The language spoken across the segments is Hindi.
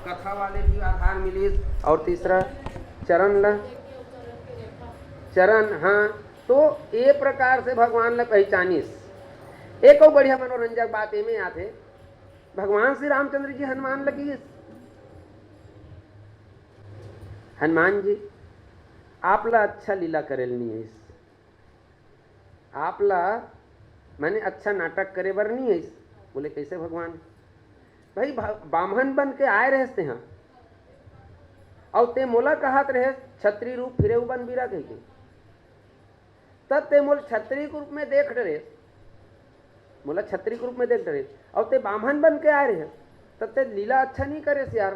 कथा वाले भी आधार मिलिस। और तीसरा चरण ला चरण, हाँ। तो ये प्रकार से भगवान ला पहचानिस। एक और बढ़िया मनोरंजक बात एमे आथे, भगवान श्री रामचंद्र जी हनुमान लगी, हनुमान जी आपला अच्छा लीला करेलनी है, आपला मैंने अच्छा नाटक करे बर नहीं है। बोले कैसे भगवान? भाई बामहन बन के आए रहे थे हाँ, और ते मोला कहत रहे छत्री रूप फिरे बन बीरा कह के, तब ते मोल छत्री के रूप में देख रहे, मोला छत्री के रूप में देख रहे, और ते बामहन बन के आए रहे, तब ते लीला अच्छा नहीं करे यार।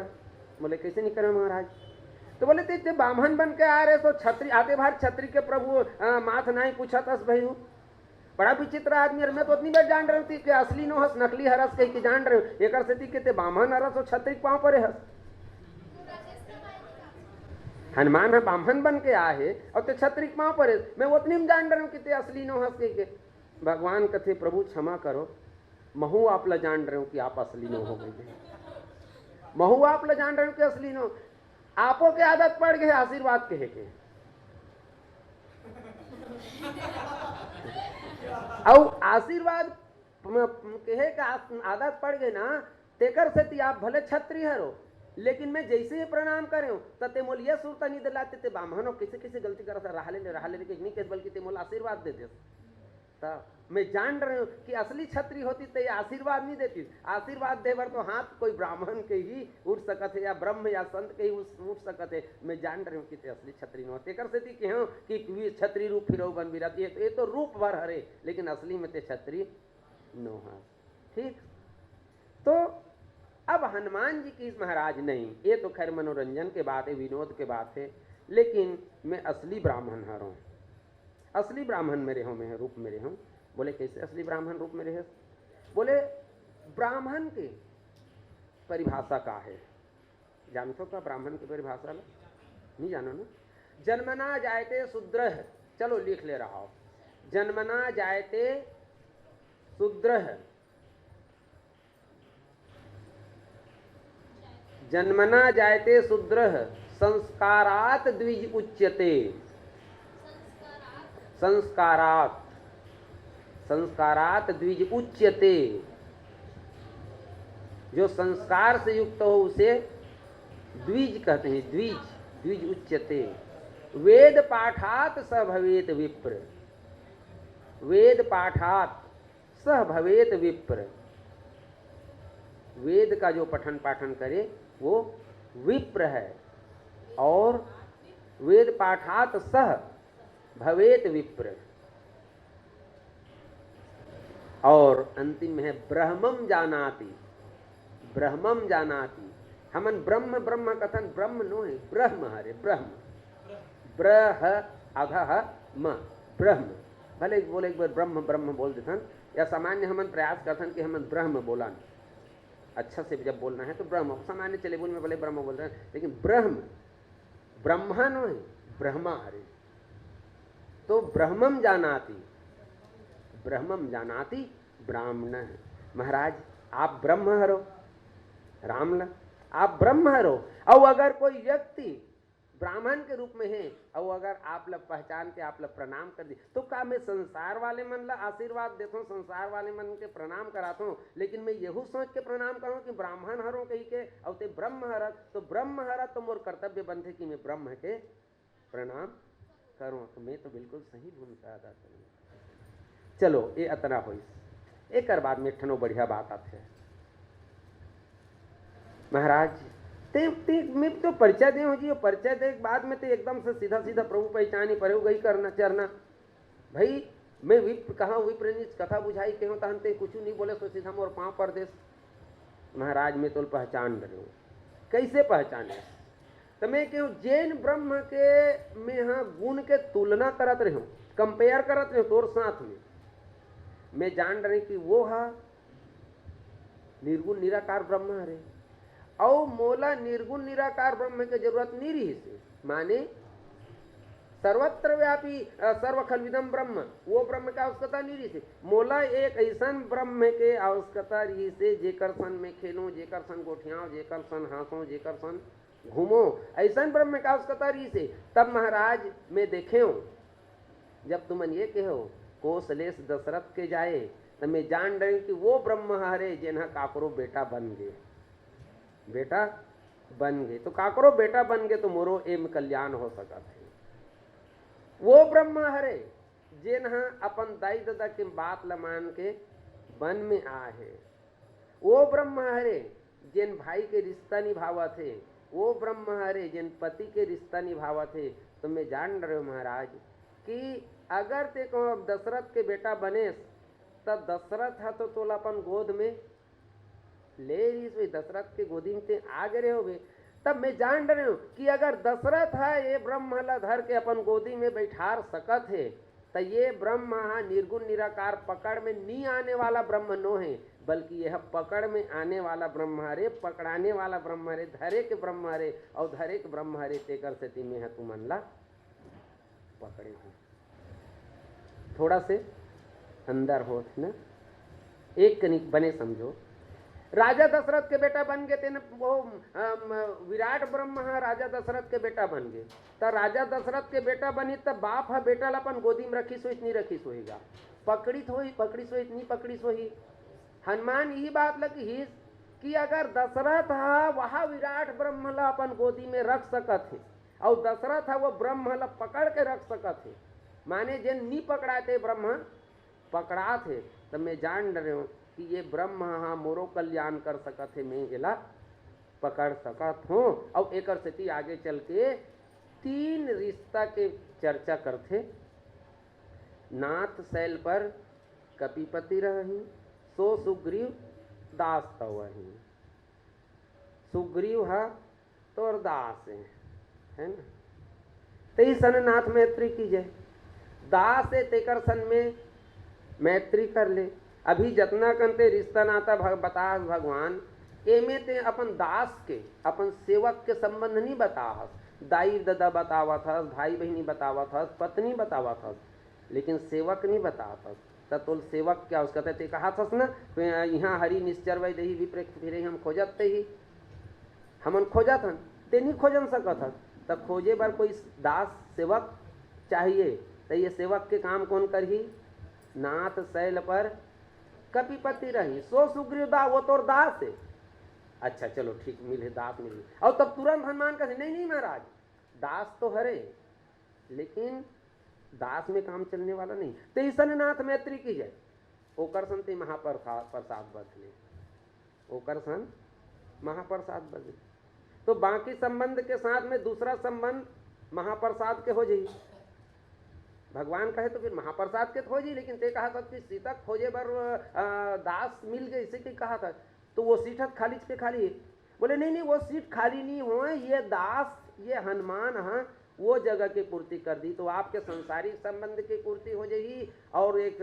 बोले कैसे नहीं करे महाराज? तो बोले ते बामहन बन के आ रहे तो छत्री आते बाहर छत्री के प्रभु माथ नहीं पूछा तस भाई बड़ा विचित्र आदमी। और मैं तो उतनी बार जान रही थी कि असली नो हस नकली हरस कह के जान रहे एक से थी कि बामहन हरस और छत्री पाँव पर हस। हनुमान है बामहन बन के आए और ते छत्री पाँव पर है, मैं उतनी में जान रही हूँ कि ते असली नो हंस के भगवान कथे प्रभु क्षमा करो, महू आप ला जान रहे हो कि आप असली नो हो गए, महू आप ला जान रहे हो कि असली नो, आपो के आदत पड़ गए आशीर्वाद कहे के, और आशीर्वाद कहे का आदत पड़ गए ना, तेकर से आप भले छत्री हरो, लेकिन मैं जैसे ही प्रणाम करे हूँ ते मोल ये सुरता नहीं दिलाते ते बामहनो किसे किसे गलती करता रहा ले नहीं कह, बल्कि ते मोल आशीर्वाद दे दे। मैं जान रही हूँ कि असली छत्री होती तो ये आशीर्वाद नहीं देती, आशीर्वाद देवर तो हाथ कोई ब्राह्मण के ही उठ सकते है या ब्रह्म या संत के ही उठ सकते है। मैं जान रही हूँ कि ते असली छत्री न होते कर से कि छत्री रूप फिर बन भी रहती है, तो ये तो रूप भर हरे, लेकिन असली में ते छत्री नो है। ठीक, तो अब हनुमान जी की महाराज नहीं, ये तो खैर मनोरंजन के बात है, विनोद के बात है, लेकिन मैं असली ब्राह्मण हर हूँ, असली ब्राह्मण मेरे हो, मैं रूप मेरे हूँ। बोले कैसे असली ब्राह्मण रूप मेरे है? बोले ब्राह्मण की परिभाषा का है, जानते हो क्या ब्राह्मण की परिभाषा? नहीं जानो ना? जन्मना जायते शूद्र, चलो लिख ले रहा हो, जन्मना जायते शूद्र, जन्मना जायते शूद्र संस्कारात द्विज उच्यते, संस्कारात, संस्कारात द्विज उच्यते, जो संस्कार से युक्त हो उसे द्विज कहते हैं, द्विज, द्विज उच्यते। वेद पाठात स भवेत विप्र, वेद पाठात स भवेत विप्र, वेद का जो पठन पाठन करे वो विप्र है, और वेद पाठात सह भवेत विप्र, और अंतिम है ब्रह्मम जानाति, ब्रह्मम जानाति। हमन ब्रह्म ब्रह्म कथन ब्रह्म नो है, ब्रह्म हरे, ब्रह्म, ब्रह अघह म, ब्रह्म, भले बोले एक बार ब्रह्म ब्रह्म बोल देथन, या सामान्य हमन प्रयास करथन कि हमन ब्रह्म बोला, अच्छा से जब बोलना है तो ब्रह्म, सामान्य चले बोल में भले ब्रह्म बोल रहे हैं, लेकिन ब्रह्म, ब्रह्मा नो है, ब्रह्मा हरे। तो ब्रह्मम जानाति, ब्रह्मम जानाति ब्राह्मण। महाराज आप ब्रह्म हरो, रामला आप ब्रह्म हरो, और अगर कोई व्यक्ति ब्राह्मण के रूप में है और अगर आप लोग पहचान के आप लोग प्रणाम कर दी, तो का मैं संसार वाले मन ला आशीर्वाद देता हूँ, संसार वाले मन के प्रणाम कराता हूँ, लेकिन मैं यहू सोच के प्रणाम करूँ कि ब्राह्मण हरों कही के और ते ब्रह्म हरत, तो ब्रह्म हरत तो मोर कर्तव्य बनते कि मैं ब्रह्म के प्रणाम करूँ, तो मैं तो बिल्कुल सही भूमिका अदा करूँ। चलो ये अतना हो, एक बाद में ठनो बढ़िया बात आते है। महाराज ते मैं तो परिचय दे हो जी, परिचय दे बाद में तो एकदम से सीधा सीधा प्रभु पहचानी पर गई करना चरना, भाई मैं विप्र कहाँ, विप्र कथा बुझाई के तहन ते कुछ नहीं बोले, तो सीधा मोर पाँव पर देश। महाराज मैं तो पहचान रहे हूँ, कैसे पहचाने? तो मैं क्यों जैन ब्रह्म के में हाँ गुण के तुलना करत रहे हूँ, कंपेयर करत रहे तोर साथ में, मैं जान रहे कि वो है निर्गुण निराकार ब्रह्म हरे, और मोला निर्गुण निराकार ब्रह्म के जरूरत नहीं रही से, माने सर्वत्र व्यापी सर्व खलविदम ब्रह्म, वो ब्रह्म का आवश्यकता नहीं रही से मोला एक ऐसा ब्रह्म के आवश्यकता रही से जेकर सन में खेलो, जेकर सन गोठियाओ, जेकर सन हाथों, जेकर सन घूमो, ऐसा ब्रह्म का आवश्यकता रही से। तब महाराज में देखे हो जब तुमन ये कहो कोसलेश दशरथ के जाए तो मैं जान रही कि वो ब्रह्म हरे जिन्हा काकरो बेटा बन गए, बेटा बन गए तो काकरो बेटा बन गए तो मोरो एम कल्याण हो सका थे। वो ब्रह्म हरे जिन्हा अपन दाई दादा के बात लमान के वन में आए, वो ब्रह्म हरे जिन भाई के रिश्ता निभावा थे, वो ब्रह्म हरे जिन पति के रिश्ता निभावा थे। तो मैं जान रहे हो महाराज कि अगर ते को दशरथ के बेटा बने तब दशरथ है तो तोला अपन गोद में ले रही, दशरथ के गोदी में ते आ गए हो। तब मैं जान रहे हूँ कि अगर दशरथ है ये ब्रह्म धर के अपन गोदी में बैठार सकत है तो ये ब्रह्म निर्गुण निराकार पकड़ में नहीं आने वाला ब्रह्म नो है, बल्कि यह पकड़ में आने वाला ब्रह्म हरे, पकड़ाने वाला ब्रह्म हरे, धरे के ब्रह्म हरे और धरे के ब्रह्म हरे तेकर से तिमे है तू मन ला पकड़े हो। थोड़ा से अंदर हो ना, एक कनिक बने समझो। राजा दशरथ के बेटा बन गए थे न, वो विराट ब्रह्म है राजा दशरथ के बेटा बन गए। तो राजा दशरथ के बेटा बनी तब बाप है बेटा अपन गोदी में रखी सोई नहीं रखी सोएगा, पकड़ी सोई पकड़ी सोई नहीं पकड़ी सोई। हनुमान यही बात लगी ही कि अगर दशरथ है वह विराट ब्रह्म ला अपन गोदी में रख सकत है और दशरथ है वो ब्रह्म ला पकड़ के रख सकत है, माने जिन नहीं पकड़ाते ब्रह्म पकड़ा थे। तब मैं जान रहे हूँ कि ये ब्रह्म हाँ मोरो कल्याण कर सकत है, मैं इला पकड़ सकत हूँ। और एक स्थिति आगे चल के 3 रिश्ता के चर्चा करते। नाथ शैल पर कपिपति रही, सो सुग्रीव दास तवही। सुग्रीव है तो और दास है ना, ते सन नाथ मैत्री की जय, दास है तेकर सन में मैत्री कर ले। अभी जतना कंते रिश्ता नाता बता भगवान एमे ते अपन दास के अपन सेवक के संबंध नहीं बताहस, दाई दादा बतावत हस, भाई बहनी बतावत हस, पत्नी बतावत हस, लेकिन सेवक नहीं बतावत हस। तो सेवक क्या उसका ते कहा थस ना, यहाँ हरि निश्चर वै दही विप्र फिरे हम खोजत ही, हमन खोजत हन ते नहीं खोजन सकत हस। तब खोजे बार कोई दास सेवक चाहिए, तो ये सेवक के काम कौन करही? नाथ शैल पर कपिपति रही, सो सुग्रीव दा, वो तो दास है। अच्छा चलो ठीक मिले, दास मिले। और तब तुरंत हनुमान कहते नहीं नहीं महाराज दास तो हरे लेकिन दास में काम चलने वाला नहीं। तो ईसन नाथ मैत्री की जाए ओकर सन ते महाप्रसाद बदले, ओकर सन महाप्रसाद बदले। तो बाकी संबंध के साथ में दूसरा संबंध महाप्रसाद के हो जाइए। भगवान कहे तो फिर महाप्रसाद के खोजी, लेकिन ते कहा था कि सीता खोजे बर दास मिल गए इसे के कहा था, तो वो सीट खाली के खाली है। बोले नहीं नहीं वो सीट खाली नहीं हो, ये दास ये हनुमान हाँ वो जगह की पूर्ति कर दी। तो आपके संसारिक संबंध की पूर्ति हो जाएगी और एक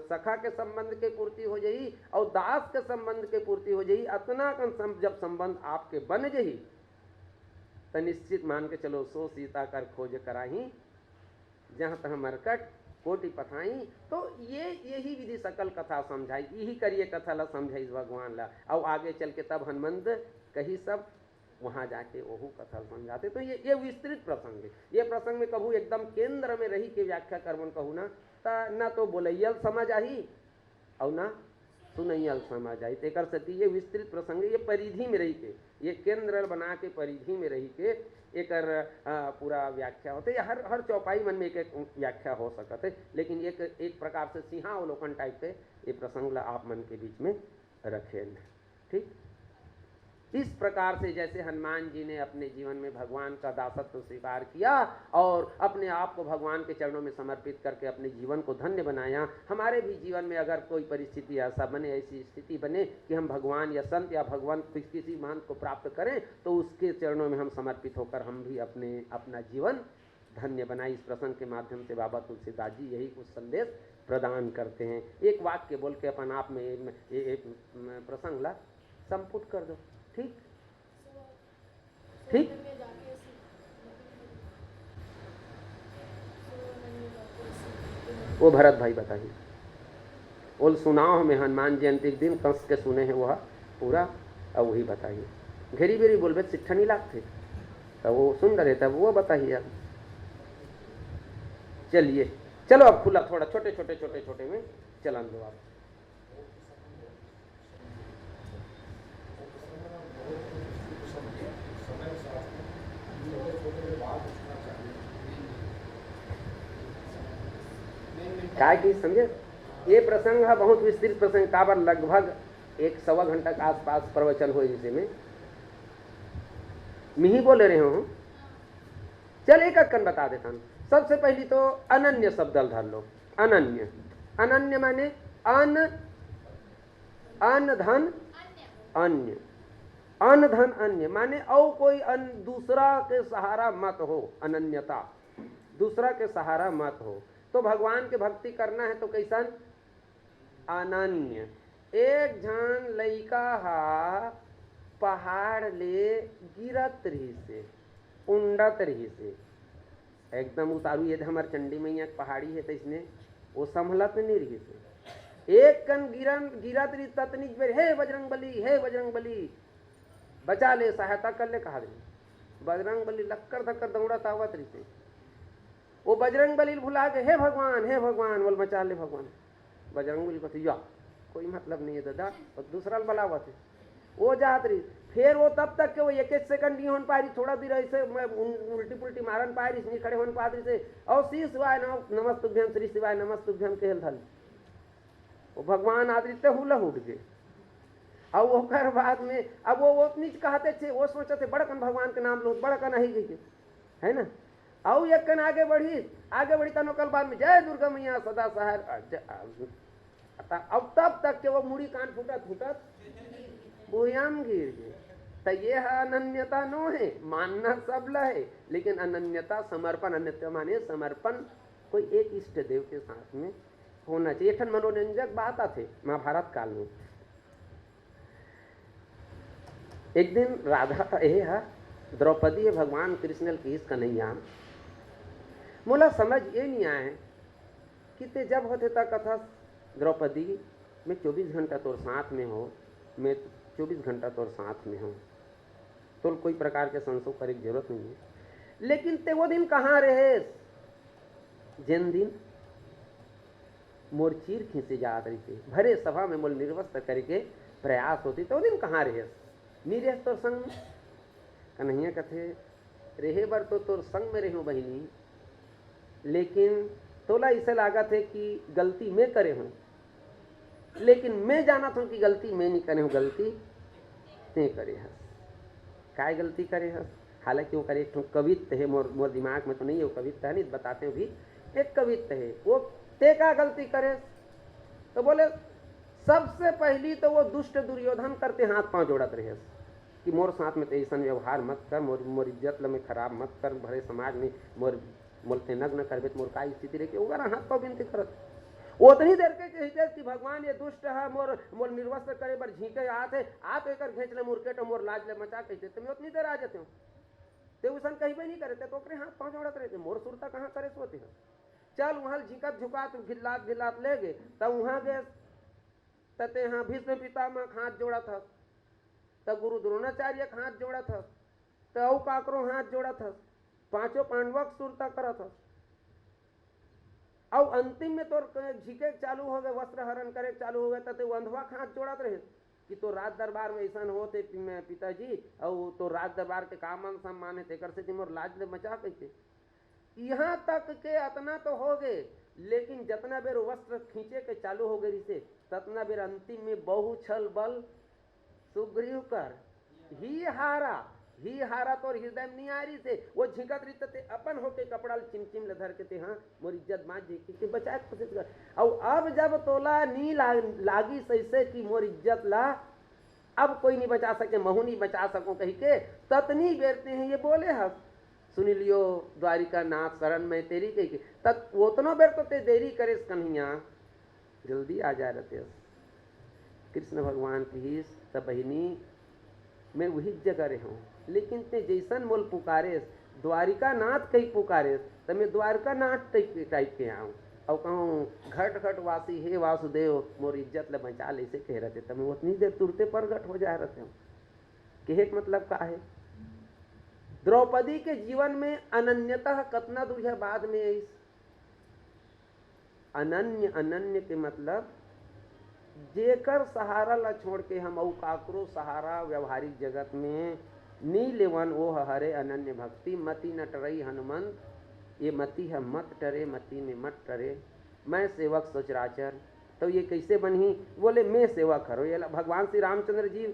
सखा के संबंध की पूर्ति हो जाएगी और दास के संबंध की पूर्ति हो जाएगी। अतना जब संबंध आपके बन जाही तो निश्चित मान के चलो सो सीता कर खोज कराही जहाँ तहाँ मरकट कोटि पथाई। तो ये यही विधि सकल कथा समझाई, यही करिए कथा ला समझाई भगवान ला। और आगे चल के तब हनुमंत कही सब वहाँ जाके वहू कथा समझाते। तो ये विस्तृत प्रसंग है। ये प्रसंग में कहूँ एकदम केंद्र में रही के व्याख्या करवन कहूँ ना तो बोलैयल समझ आई और ना सुनैयल समझ आई। तेकर सती ये विस्तृत प्रसंग है, ये परिधि में रही के, ये केंद्र बना के परिधि में रही के एकर पूरा व्याख्या होते। हर चौपाई मन में एक व्याख्या हो सकते, लेकिन एक प्रकार से सिंहावलोकन टाइप के ये प्रसंग ला आप मन के बीच में रखे। ठीक इस प्रकार से जैसे हनुमान जी ने अपने जीवन में भगवान का दासत्व स्वीकार किया और अपने आप को भगवान के चरणों में समर्पित करके अपने जीवन को धन्य बनाया, हमारे भी जीवन में अगर कोई परिस्थिति ऐसा बने, ऐसी स्थिति बने कि हम भगवान या संत या भगवान किसी महंत को प्राप्त करें, तो उसके चरणों में हम समर्पित होकर हम भी अपना जीवन धन्य बनाए। इस प्रसंग के माध्यम से बाबा तुलसीदास जी यही कुछ संदेश प्रदान करते हैं। एक वाक्य बोल के अपन आप में एक प्रसंग ला संपुट कर दो। ठीक ठीक वो भरत भाई बताइए। बोल सुनाओ हमें हनुमान जयंती के दिन कंस के सुने हैं वह पूरा, अब वही बताइए। घेरी बेरी बोल बे सिट्ठा नहीं लागते, तब वो सुन रहे तब वो बताइए आप। चलिए चलो अब खुला थोड़ा छोटे छोटे में चलन दो आप। क्या की समझे, ये प्रसंग है बहुत विस्तृत प्रसंग, काबर लगभग 1 सवा घंटा के आसपास प्रवचन हो जिसे में ही बोले रहे हूँ। चल एक कन बता देता हूँ। सबसे पहली तो अनन्य शब्द धर लो। अनन्य, अनन्य माने अन, अन धन अन्य, अन धन अन्य माने और कोई दूसरा के सहारा मत हो। अनन्यता, दूसरा के सहारा मत हो। तो भगवान के भक्ति करना है तो कैसन अनन्य। एक झन लइका हा पहाड़ ले गिरत रही से, उंडत रही से, एकदम उतारू। ये हमारे चंडी मैया पहाड़ी है तो इसने वो संभलत नहीं रही से। एक कन गिरत रही ततनी बेर हे बजरंग बली, हे बजरंग बली बचा ले, सहायता कर ले कहा दे। बजरंग बली लक्कर धक्कर दौड़त आवत रही से। वो बजरंग बली भुला के हे भगवान बोल बचा ले भगवान। बजरंग बली कहते या कोई मतलब नहीं है दादा, और दूसरा बलावत है वो जात रही। फिर वो तब तक के वो 1 सेकंड नहीं होन पा रही, थोड़ा देर ऐसे उल्टी पुल्टी मारन पा रही, नहीं खड़े होन पा रही से। और श्री शिवाय नमस्तुभ्यम, श्री शिवाय नमस्तुभ्यम के धल वो भगवान आदरी ते हुला उठ गए। और वो बाद में अब वो उतनी कहते थे, वो सोचते थे बड़कन भगवान के नाम लो, बड़कन ही गई है ना। और एक कन आगे बढ़ी तनो कल बाद में जय दुर्गा मैया सदा सहार। अब तब तक के वो मुड़ी कान फूटत भूयाम गिर गए। तो ये अनन्यता नो है, मानना सब है, लेकिन अनन्यता समर्पण, अनन्यता माने समर्पण कोई एक इष्ट देव के साथ में होना चाहिए। ठन मनोरंजक बात आते महाभारत काल में। एक दिन राधा है द्रौपदी है भगवान कृष्ण की कन्हैया मोला समझ ये नहीं आए कि ते जब होते तक कथा द्रौपदी मैं 24 घंटा तोर साथ में हो, मैं 24 घंटा तोर साथ में हूँ, तो कोई प्रकार के संशोध करे की जरूरत नहीं है। लेकिन ते वो दिन कहाँ रहे जिन दिन मोर चीर खींचे जात रही थी, भरे सभा में मोल निर्वस्त्र करके प्रयास होती, तो वो दिन कहाँ रहे नहीं रहे तोर संग। कन्हैया कथे रहे बर तो तोर संग में रहूं बहिनी, लेकिन तोला इसे लागत है कि गलती मैं करे हूँ, लेकिन मैं जाना था कि गलती मैं नहीं करे हूँ, गलती ते करे है। काय गलती करे है? हालांकि वो करे एक कवित्व है, मोर दिमाग में तो नहीं है वो कवित्व है, नहीं बताते भी एक कवित्व है। वो ते का गलती करे तो बोले सबसे पहली तो वो दुष्ट दुर्योधन करते हाथ पांव जोड़त रहे कि मोर साथ में ऐसा व्यवहार मत कर, मोर इज्जत में खराब मत कर, भरे समाज में मोलते नग्न करबे तो मोर का स्थिति रहे ओकरा हाथ पांव बिनती करत। उतनी देर के कहते कि भगवान ये दुष्ट है, मोर निर्वस्त्र करे बर झीके आते आप एक घेच ले मुरकेट मोर लाज ले मचा कहते तो मैं उतनी देर आ जाते हूँ। ते उसन कहीं नहीं करे तो ओकरे हाथ पांव जोड़त रहते, मोर सुरता कहाँ करे सोते हैं। चल वहां झिकत झुकात गिल्लात ले गए तब वहां गए तते हाँ भीष्म पितामह हाथ जोड़ा था, तब गुरु द्रोणाचार्य हाथ जोड़ा था, तब काकरो हाथ जोड़ा था, पांचों पांडवक सुरता करा था। और अंतिम में तो झिके चालू हो गए, वस्त्र हरण करे चालू हो गए, तते अंधवा हाथ जोड़त रहे कि तो राज दरबार में ऐसा होते पिताजी, और तो राज दरबार के कामन सम्मान है तेकर से मोर लाज ले मचा कैसे। यहाँ तक के अतना तो हो गए, लेकिन जितना बेर वस्त्र खींचे के चालू हो गई से ततना बेर अंतिम में बहु छल बल सुग्रीव कर ही हारा तो हृदय नहीं आ रही से वो झिकत रही ते अपन होके कपड़ा चिमचिम ले धर के ते हाँ मोर इज्जत माज जी बचाए कोशिश कर। और अब जब तोला नी लागी सैसे कि मोर इज्जत ला अब कोई नहीं बचा सके, महू नहीं बचा सको कही के ततनी बेरते हैं ये बोले हस सुनी लियो द्वारिका नाथ शरण में तेरी कही के तत् उतना बेर तो ते देरी करे कन्हैया जल्दी आ जा रहे। कृष्ण भगवान की सब बहिनी मैं वही जगह रहे हूँ, लेकिन ते जैसन मोल पुकारे द्वारिका नाथ कहीं पुकारे तो मैं द्वारका नाथ टाइप के आऊँ। और कहूँ घट घट वासी हे वासुदेव मोर इज्जत ले बचा ले से कह रहे थे तमें उतनी देर तुरते प्रगट हो जा रहे हो। कहे के मतलब का है द्रौपदी के जीवन में अनन्यता कतना दूर है बाद में इस अनन्य अनन्य के मतलब जेकर सहारा ला छोड़ के हम औ काकरो सहारा व्यवहारिक जगत में नी लेवन वो हरे अनन्य भक्ति मति न टरई हनुमंत ये मति है मत टरे मति में मत टरे मैं सेवक सचराचर। तो ये कैसे बनी बोले मैं सेवा करो ये भगवान श्री रामचंद्र जी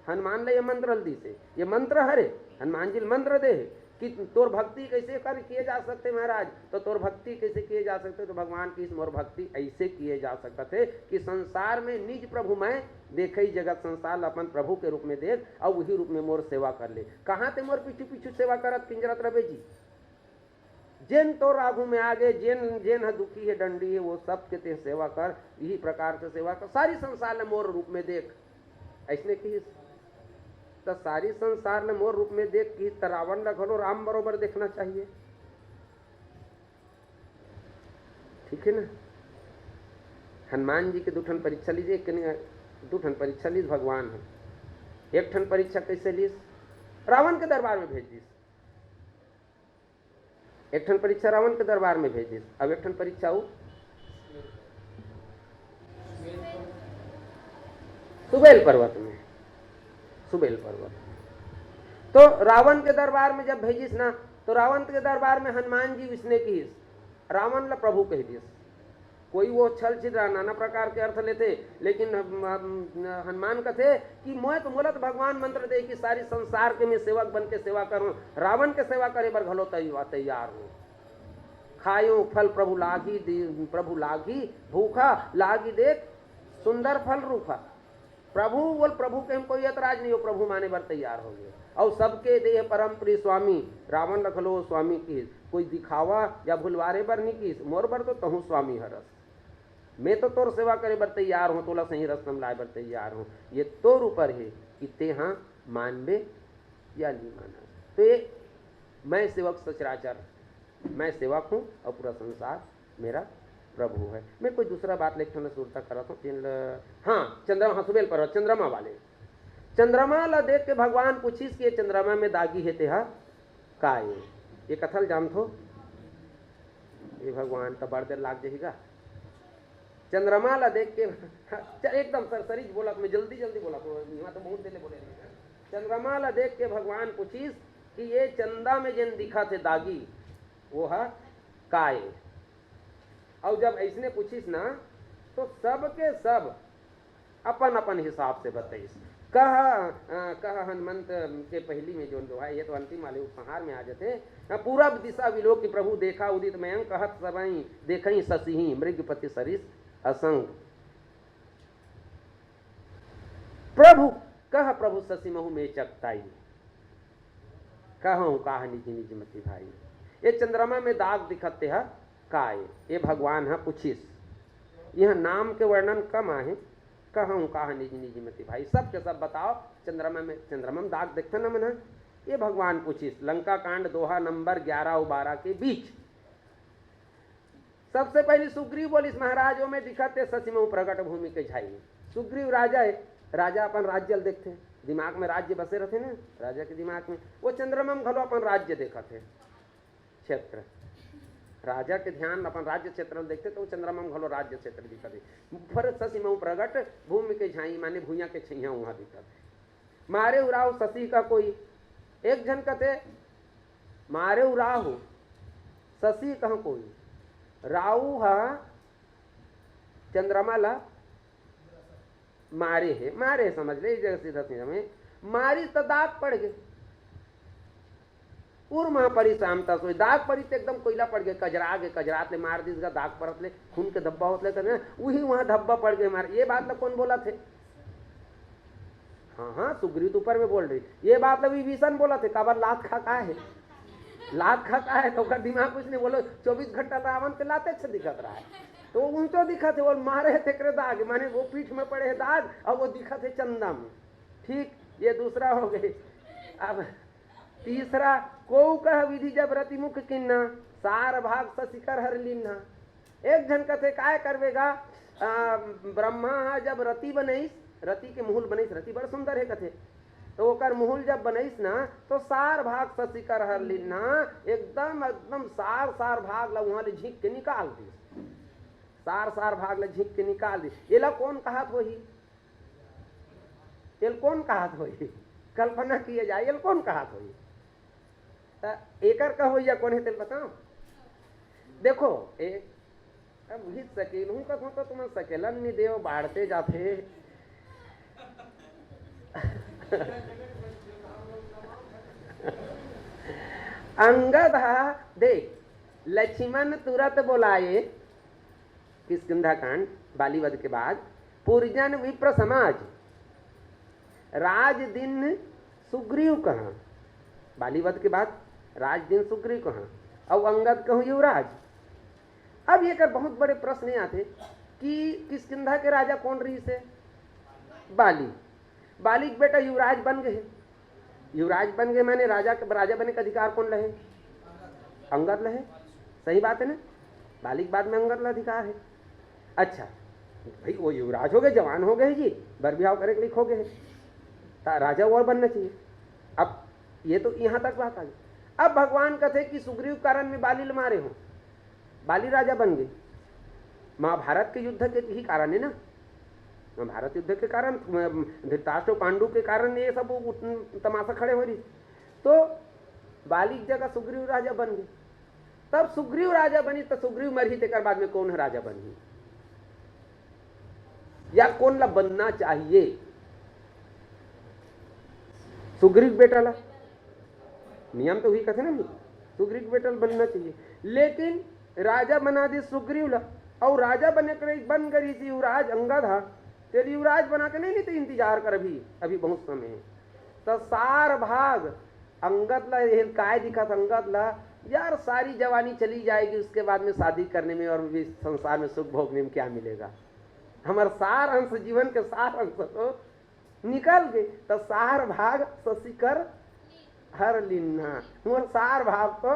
हनुमान ले ये मंत्र हल्दी से ये मंत्र हरे हनुमान जी मंत्र दे कि तोर भक्ति कैसे कर किए जा सकते महाराज तो तोर भक्ति कैसे किए जा सकते तो भगवान की इस मोर भक्ति ऐसे किए जा सकते कि संसार में निज प्रभु मैं देखे जगत संसार अपन प्रभु के रूप में देख और वही रूप में मोर सेवा कर ले। कहाँ ते मोर पीछू पीछू सेवा करत पिंजरत रवे जी जेन तो राघु में आगे जेन जेन है दुखी है डंडी है वो सब के ते सेवा कर यही प्रकार से सेवा कर सारी संसार में मोर रूप में देख ऐसने की तो सारी संसार ने मोर रूप में देख कि रावण रखो राम बरोबर देखना चाहिए। ठीक है ना। हनुमान जी के दूठन परीक्षा लीजिए दूठन परीक्षा लीज भगवान है एक ठन परीक्षा कैसे लीस रावण के दरबार में भेज दीस एक ठन परीक्षा रावण के दरबार में भेज दीस अब एक ठन परीक्षा हो सुबेल पर्वत में सुबेल पर्वत तो रावण के दरबार में जब भेजिस ना तो रावण के दरबार में हनुमान जी विष्णु की रावण ला प्रभु कह दिस कोई वो छल छिद्रा नाना प्रकार के अर्थ लेते लेकिन हनुमान कथे कि मोह तो मोलत भगवान मंत्र दे कि सारी संसार के मैं सेवक बन के सेवा करूं रावण के सेवा करे बर घलो तैयार हूं खायो फल प्रभु लागी भूखा लागी देख सुंदर फल रूखा प्रभु बोल प्रभु के हम कोई ऐतराज नहीं हो प्रभु माने बर तैयार हो गए और सबके देह परम प्रिय स्वामी रावण रख लो स्वामी की कोई दिखावा या भुलवारे बर नहीं की मोर बर तो तहु स्वामी हरस मैं तो तोर सेवा करे बर तैयार हूँ तोला सही रस्म लाए बर तैयार हूँ ये तोर ऊपर है कि ते हाँ मानबे या नहीं माना। तो ये मैं सेवक सचराचर मैं सेवक हूँ और पूरा संसार मेरा प्रभु है। मैं कोई दूसरा बात लिखने सुरता कर रहा हूँ हाँ चंद्रमा हाँ सुबेल पर्वत चंद्रमा वाले चंद्रमा ला देख के भगवान पूछिस कि चंद्रमा में दागी है तेहा का ये कथल जान थो ये भगवान का बड़ देर लाग जाएगा चंद्रमा ला देख के एकदम सरसरीज बोला मैं जल्दी जल्दी बोला यहाँ तो बहुत देर बोले चंद्रमा ला देख के भगवान पूछिस कि ये चंदा में जिन दिखा थे दागी वो है काय और जब ऐसने पूछिस ना तो सब के सब अपन अपन हिसाब से बताइस कह हनुमंत के पहली में जो है ये तो अंतिम वाले उपहार में आ जाते पूरब दिशा विलोक की प्रभु देखा उदित मयंक कहत सबई देखई ससिही मृगपति सरिस असंग प्रभु कह प्रभु ससी महु में चकताई कहूँ कहा निजी निजी मती भाई ये चंद्रमा में दाग दिखते है काय ये भगवान है पूछिस यह नाम के वर्णन कम आहे कहूँ कहा निजी निजी मती भाई सब के सब बताओ चंद्रमा में दाग देखते ना मन ये भगवान पूछिस लंका कांड दोहा नंबर 11 और 12 के बीच सबसे पहले सुग्रीव बोलिस महाराजों में दिखते सचिमऊ प्रकट भूमि के झाई सुग्रीव राजा है राजा अपन राज्य देखते दिमाग में राज्य बसे रहते ना राजा के दिमाग में वो चंद्रमा में घलो अपन राज्य देखा थे क्षेत्र राजा के ध्यान अपन राज्य क्षेत्र में देखते तो चंद्रमा में घलो राज्य क्षेत्र दिखा दे पर ससीमऊ प्रगट भूमि के झाई माने भूया के छैया वहां दिखा मारे उराव शशि का कोई एक जन कहते मारे उराव शशि कहा कोई राहु हा चंद्रमा ला मारे है मारे समझ ले सीधा सीधा में मारी तो दाग पड़ गए पूर्व महापरी शामता सोई दाग पड़ी तो एकदम कोयला पड़ गए कजरात ले मार दी दाग परत ले खून के धब्बा होते करे वही वहां धब्बा पड़ गए मार ये बात ला कौन बोला थे हाँ सुग्रीव ऊपर में बोल रही ये बात ला विभीषण बोला थे काबर लात खा का है लात खा का है तो दिमाग कुछ नहीं बोलो 24 घंटा रावण के लाते अच्छे दिखत रहा है तो ऊंचो दिखा थे वो मारे थे करे दाग माने वो पीठ में पड़े है दाग और वो दिखा थे चंदा में। ठीक ये दूसरा हो गए। अब तीसरा को कह विधि जब रतिमुख किन्ना सार भाग सशिकर हर लीना एक जन कथे काय करवेगा, ब्रह्मा जब रति बनईस, रति के मुहुल बनईस, रति बड़ सुंदर है कथे, तो ओकर मुहुल जब बनईस ना तो सार भाग ससी कर हर लीना, एकदम एकदम सार सार भाग ला वहां ले झींक के निकाल दी, सार सार भाग ला झींक के निकाल दी। ये ला कौन कहत होही, ये कौन कहत होही, कल्पना किए जाए ये कौन कहत होही, एकर कहो या कौन है तेल बताओ। देखो एक अब हित सकेल हूँ कथों तो तुम सकेलन नहीं देव बाढ़ते जाते अंगद देख लक्ष्मण तुरंत बोलाए किष्किंधा कांड बालीवध के बाद, पुरजन विप्र समाज राज दिन सुग्रीव कहाँ, बालीवध के बाद राज दिन सुग्रीव कहाँ, और अंगद कहूँ युवराज। अब ये कर बहुत बड़े प्रश्न आते कि किष्किंधा के राजा कौन रही से, बाली, बाली के बेटा युवराज बन गए, युवराज बन गए माने राजा बने का अधिकार कौन रहे, अंगद रहे, सही बात है ना, बाली के बाद में अंगद अधिकार है। अच्छा भाई वो युवराज हो गए, जवान हो गए जी, बर ब्याह करे लिख हो गए, राजा और बनना चाहिए। अब ये तो यहाँ तक बात आ गई। अब भगवान कहते कि सुग्रीव कारण में बाली मारे हो, बाली राजा बन गए, महाभारत के युद्ध के ही कारण है ना, महाभारत युद्ध के कारण, धृतराष्ट्र पांडु के कारण ये सब तमाशा खड़े हो रही, तो बाली की जगह सुग्रीव राजा बन गए। तब सुग्रीव राजा बनी तो सुग्रीव मरी तेकर बाद में कौन राजा बनी, या कौन ला बनना चाहिए, सुग्रीव बेटा ला, नियम तो हुई कहते ना, सुग्रीव बेटा बनना चाहिए, लेकिन राजा बना दी सुग्रीव ला, और राजा बने बन गई थी युवराज अंगद हा, तेरी युवराज बना के नहीं तो इंतजार कर, अभी बहुत समय है। तो सार भाग अंगद ला काय दिखा था, अंगद ला यार सारी जवानी चली जाएगी, उसके बाद में शादी करने में और संसार में सुख भोगने में क्या मिलेगा, हमारे सार अंश जीवन के सार अंश तो निकल गए। तो सार भाग शशिकर हर लीना, हमारे सार भाग तो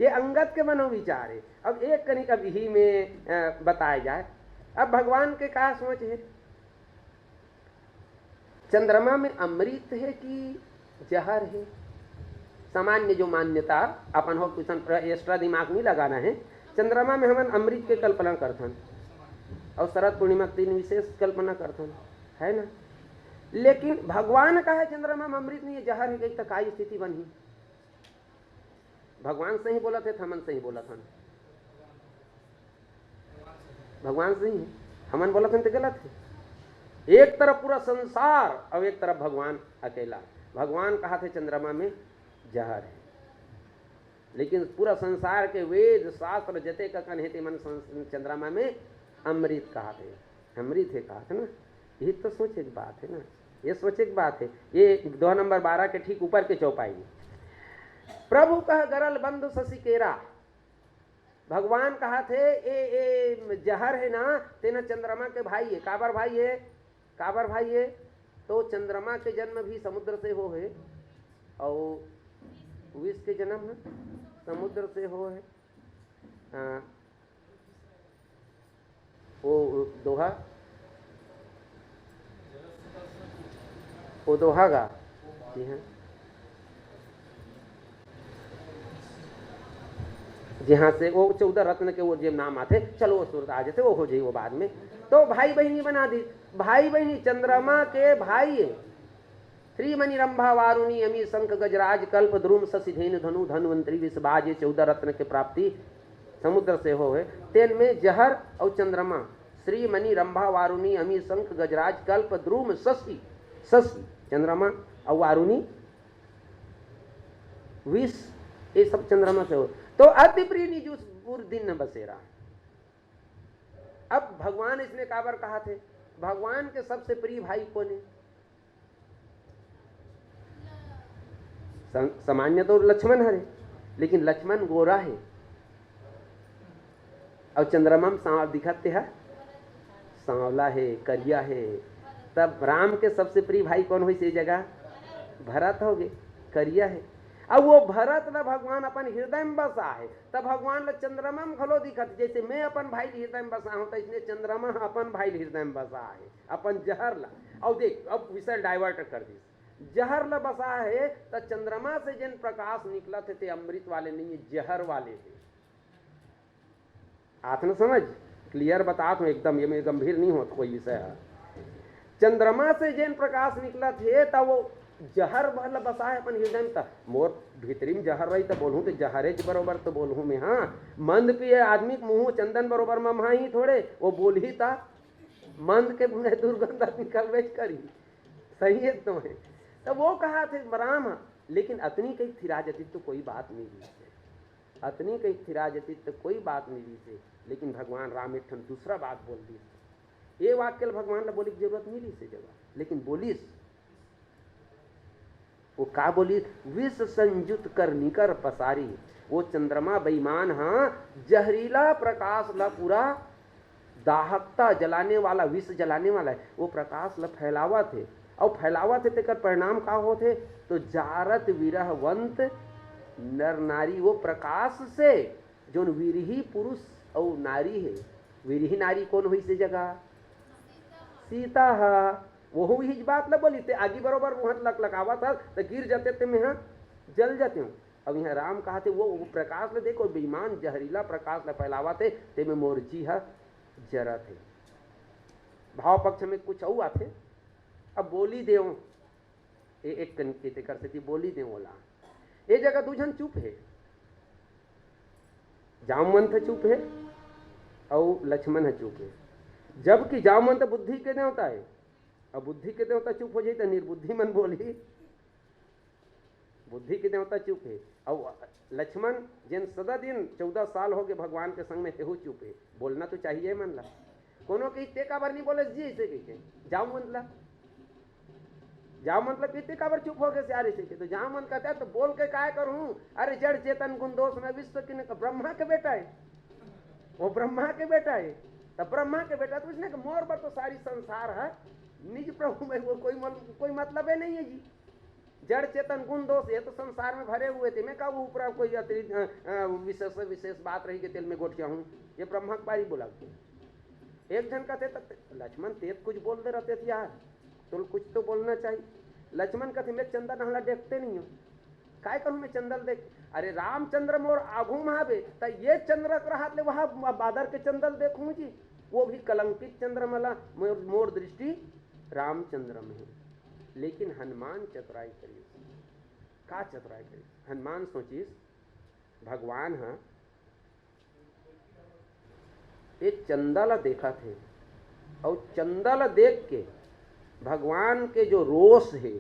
ये अंगद के मनोविचार है। अब एक कनिक अब ही में बताया जाए, अब भगवान के क्या सोच है, चंद्रमा में अमृत है कि जहर है, सामान्य जो मान्यता अपन हो कुछ एक्स्ट्रा दिमाग नहीं लगाना है, चंद्रमा में हम अमृत के कल्पना करथन और शरद पूर्णिमा के दिन विशेष कल्पना करथन है ना, लेकिन भगवान का है चंद्रमा में अमृत नहीं है, जहर है, गई तक आई स्थिति बनी, भगवान से ही बोला थे, हमन से ही बोला था, भगवान से ही हमन बोला था तो गलत है। एक तरफ पूरा संसार और एक तरफ भगवान अकेला, भगवान कहा थे चंद्रमा में जहर है, लेकिन पूरा संसार के वेद शास्त्र जते का कन है मन चंद्रमा में अमृत कहा थे, अमृत है कहा था ना, ये तो सोचे की बात है ना, ये सोचे की बात है। ये 2 नंबर 12 के ठीक ऊपर के चौपाई में प्रभु कह गरल बंधु शशि केरा, भगवान कहा थे ए जहर है ना, तेना चंद्रमा के भाई है, काबर भाई है, काबर भाई है, तो चंद्रमा के जन्म भी समुद्र से हो है, और विष के जन्म समुद्र से हो है, वो दोहा, वो दोहा गा जी हाँ, जहाँ से वो 14 रत्न के वो जब नाम आते, चलो वो सूरत आ जाते, वो हो जाए वो बाद में। तो भाई बहनी बना दी, भाई बहनी चंद्रमा के भाई है, श्रीमणि रंभा वारुणी अमी शंख गजराज कल्प द्रुम शशि धेनु धनु धनवंतरी विषबाज, ये 14 रत्न के प्राप्ति समुद्र से हो है। तेन में जहर और चंद्रमा, श्रीमणि रंभा वारुणी अमी शंख गजराज कल्प द्रुम शशि, शशि चंद्रमा और वारुणी विष, ये सब चंद्रमा से हो। तो अति प्रिय निजुस पूर्व दिन न बसेरा। अब भगवान इसने काबर कहा थे, भगवान के सबसे प्रिय भाई कौन है, सामान्य तो लक्ष्मण है, लेकिन लक्ष्मण गोरा है और चंद्रमा में सांवला दिखाते है, सांवला है, करिया है। तब राम के सबसे प्रिय भाई कौन हुई, से जगह भरत हो गए, करिया है। अब वो भरत ल भगवान अपन हृदय में बसा है, तब भगवान ल चंद्रमा में खलो दिखत, जैसे मैं अपन भाई हृदय में बसा हूँ, तो इसने चंद्रमा अपन भाई हृदय में बसा है, अपन जहर ला। अब देख, अब विषय डाइवर्ट कर दी, जहर ल बसा है, तो चंद्रमा से जिन प्रकाश निकला थे अमृत वाले नहीं है, जहर वाले थे। आत्म समझ क्लियर बता तो एकदम, ये में गंभीर नहीं होता कोई विषय है। चंद्रमा से जिन प्रकाश निकला थे तब वो जहर भल बसा है अपन हृदय में, मोर भीतरी में जहर रही तो बोलूँ तो जहरे बरोबर तो बोलूँ मैं। हाँ, मंद पिए आदमी के मुँह चंदन बरोबर मम्हा ही थोड़े, वो बोल ही था मंद के मुँह दुर्गंध निकलवे करी, सही है तुम्हें। तो वो कहा थे राम, लेकिन अतनी कही थिरा जती तो कोई बात नहीं हुई से, अतनी कही थिरा जती तो कोई बात नहीं हुई से, लेकिन भगवान राम एक ठन दूसरा बात बोल दी। ये वाक्य भगवान ने बोली की जरूरत नहीं रही से जगह, लेकिन बोलीस वो का बोली, विष संयुत कर निकर पसारी। वो चंद्रमा बेईमान, हाँ, जहरीला प्रकाश ला पूरा दाहकता जलाने वाला, विष जलाने वाला है, वो प्रकाश ला फैलावा थे, और फैलावा थे तेकर परिणाम का होते, तो जारत विरहवंत नर नारी। वो प्रकाश से जो विरही पुरुष और नारी है, विरही नारी कौन हुई से जगह, सीता है, वो ही बात न बोली थे, आगे बरोबर वहां लकलकावा था तो गिर जाते थे, मैं जल जाते हूँ। अब यहाँ राम कहा थे वो प्रकाश ले, देखो बेईमान जहरीला प्रकाश ले फैलावा थे, ते में मोरजी है जरा थे। भाव पक्ष में कुछ और आते, अब बोली दे एक कनके करते थी, बोली दे बोला ये जगह दूजन चुप है, जामवंत चुप है और लक्ष्मण है चुप है, जबकि जामवंत बुद्धि के देवता है, अब बुद्धि के देवता चुप हो जाए तो निर्बुद्धि मन बोली, बुद्धि के देवता चुप है। और लक्ष्मण जिन सदा दिन 14 साल हो गए भगवान के संग में, तेहू चुप है, बोलना तो चाहिए मन ला, कोनो कही ते काबर नहीं बोले जी ऐसे कही जाओ मतलब, जाओ मतलब कितने काबर चुप हो गए सारे से, तो जाओ मन कहता है तो बोल के काय करूं, अरे जड़ चेतन गुण दोष में विश्व की ब्रह्मा के बेटा है, वो ब्रह्मा के बेटा है, तब ब्रह्मा के बेटा तो उसने मोर पर तो सारी संसार है, निज प्रभु में वो कोई मतलब है नहीं है जी, जड़ चेतन गुण दोष ये तो संसार में भरे हुए थे, मैं कब ऊपर कोई अतिरिक्त विशेष बात रही कि तेल में गोट गया हूँ, ये ब्रह्मा पारी बोला। एक जन कहते लक्ष्मण तेज कुछ बोल दे रहते थे यार, तो कुछ तो बोलना चाहिए। लक्ष्मण कहते मैं चंदन हला देखते नहीं हूँ, काय कहूँ मैं चंदन देख, अरे रामचंद्र मोर आघू महाबे तो ये चंद्र रहा वहां बादर के चंदन देखूँ जी, वो भी कलंकित चंद्रमला, मोर दृष्टि रामचंद्र में है। लेकिन हनुमान चतुराई करी, का चतुराई करी, हनुमान सोचिस भगवान हाँ एक चंदल देखा थे, और चंदल देख के भगवान के जो रोष है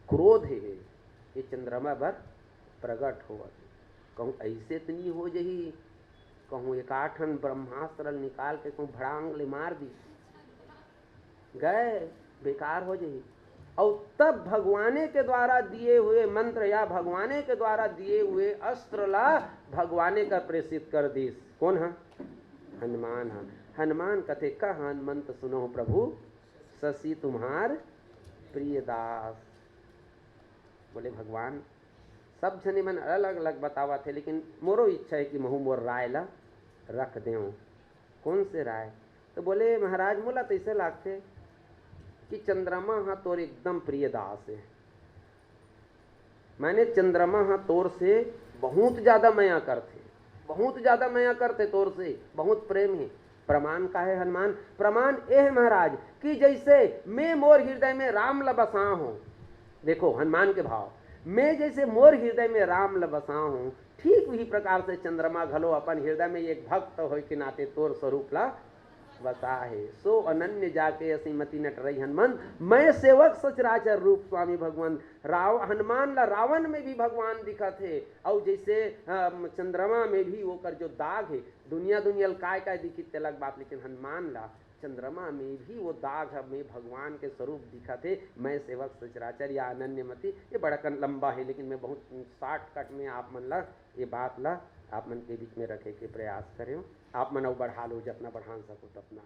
क्रोध है ये चंद्रमा पर प्रकट हुआ, कहूँ ऐसे तो नहीं हो जही, कहूँ एक आठन ब्रह्मास्त्र निकाल के कहूँ भड़ांग ले मार दी, गए बेकार हो जही। और तब भगवाने के द्वारा दिए हुए मंत्र या भगवाने के द्वारा दिए हुए अस्त्र ला भगवाने का प्रेषित कर दी। कौन है? हनुमान है। हनुमान कथे का हनुमंत सुनो प्रभु, शशि तुम्हार प्रिय दास। बोले भगवान सब जने मन अलग अलग बतावा थे, लेकिन मोरो इच्छा है कि महू मोर राय ला रख दें। कौन से राय? तो बोले महाराज मोला तो ऐसे लागते कि चंद्रमा हाँ तोर एकदम प्रिय दास है, मैंने चंद्रमा हाँ तोर से बहुत ज्यादा माया करते, बहुत ज्यादा माया करते तोर से, बहुत प्रेम है। प्रमाण का है हनुमान? प्रमाण ये है महाराज कि जैसे मैं मोर हृदय में राम ल बसा हूं, देखो हनुमान के भाव, मैं जैसे मोर हृदय में राम ल बसा हूं, ठीक वही प्रकार से चंद्रमा घलो अपन हृदय में एक भक्त हो के नाते तोर स्वरूप ला बसा है। सो अनन्य जाके असीमति नट रही हनुमान, मैं सेवक सचराचर रूप स्वामी भगवान। हनुमान ला रावण में भी भगवान दिखा थे, और जैसे चंद्रमा में भी वो कर जो दाग है, दुनिया दुनिया काय काय दिखी ते अलग बात, लेकिन हनुमान ला चंद्रमा में भी वो दाग में भगवान के स्वरूप दिखा थे। मैं सेवक सचराचर या अनन्यमति, ये बड़ा लंबा है, लेकिन मैं बहुत शॉर्टकट में आप मन ला ये बात ला आप मन के बीच में रखे के प्रयास करें। आप मन बढ़ा लो जितना बढ़ा सको तो अपना।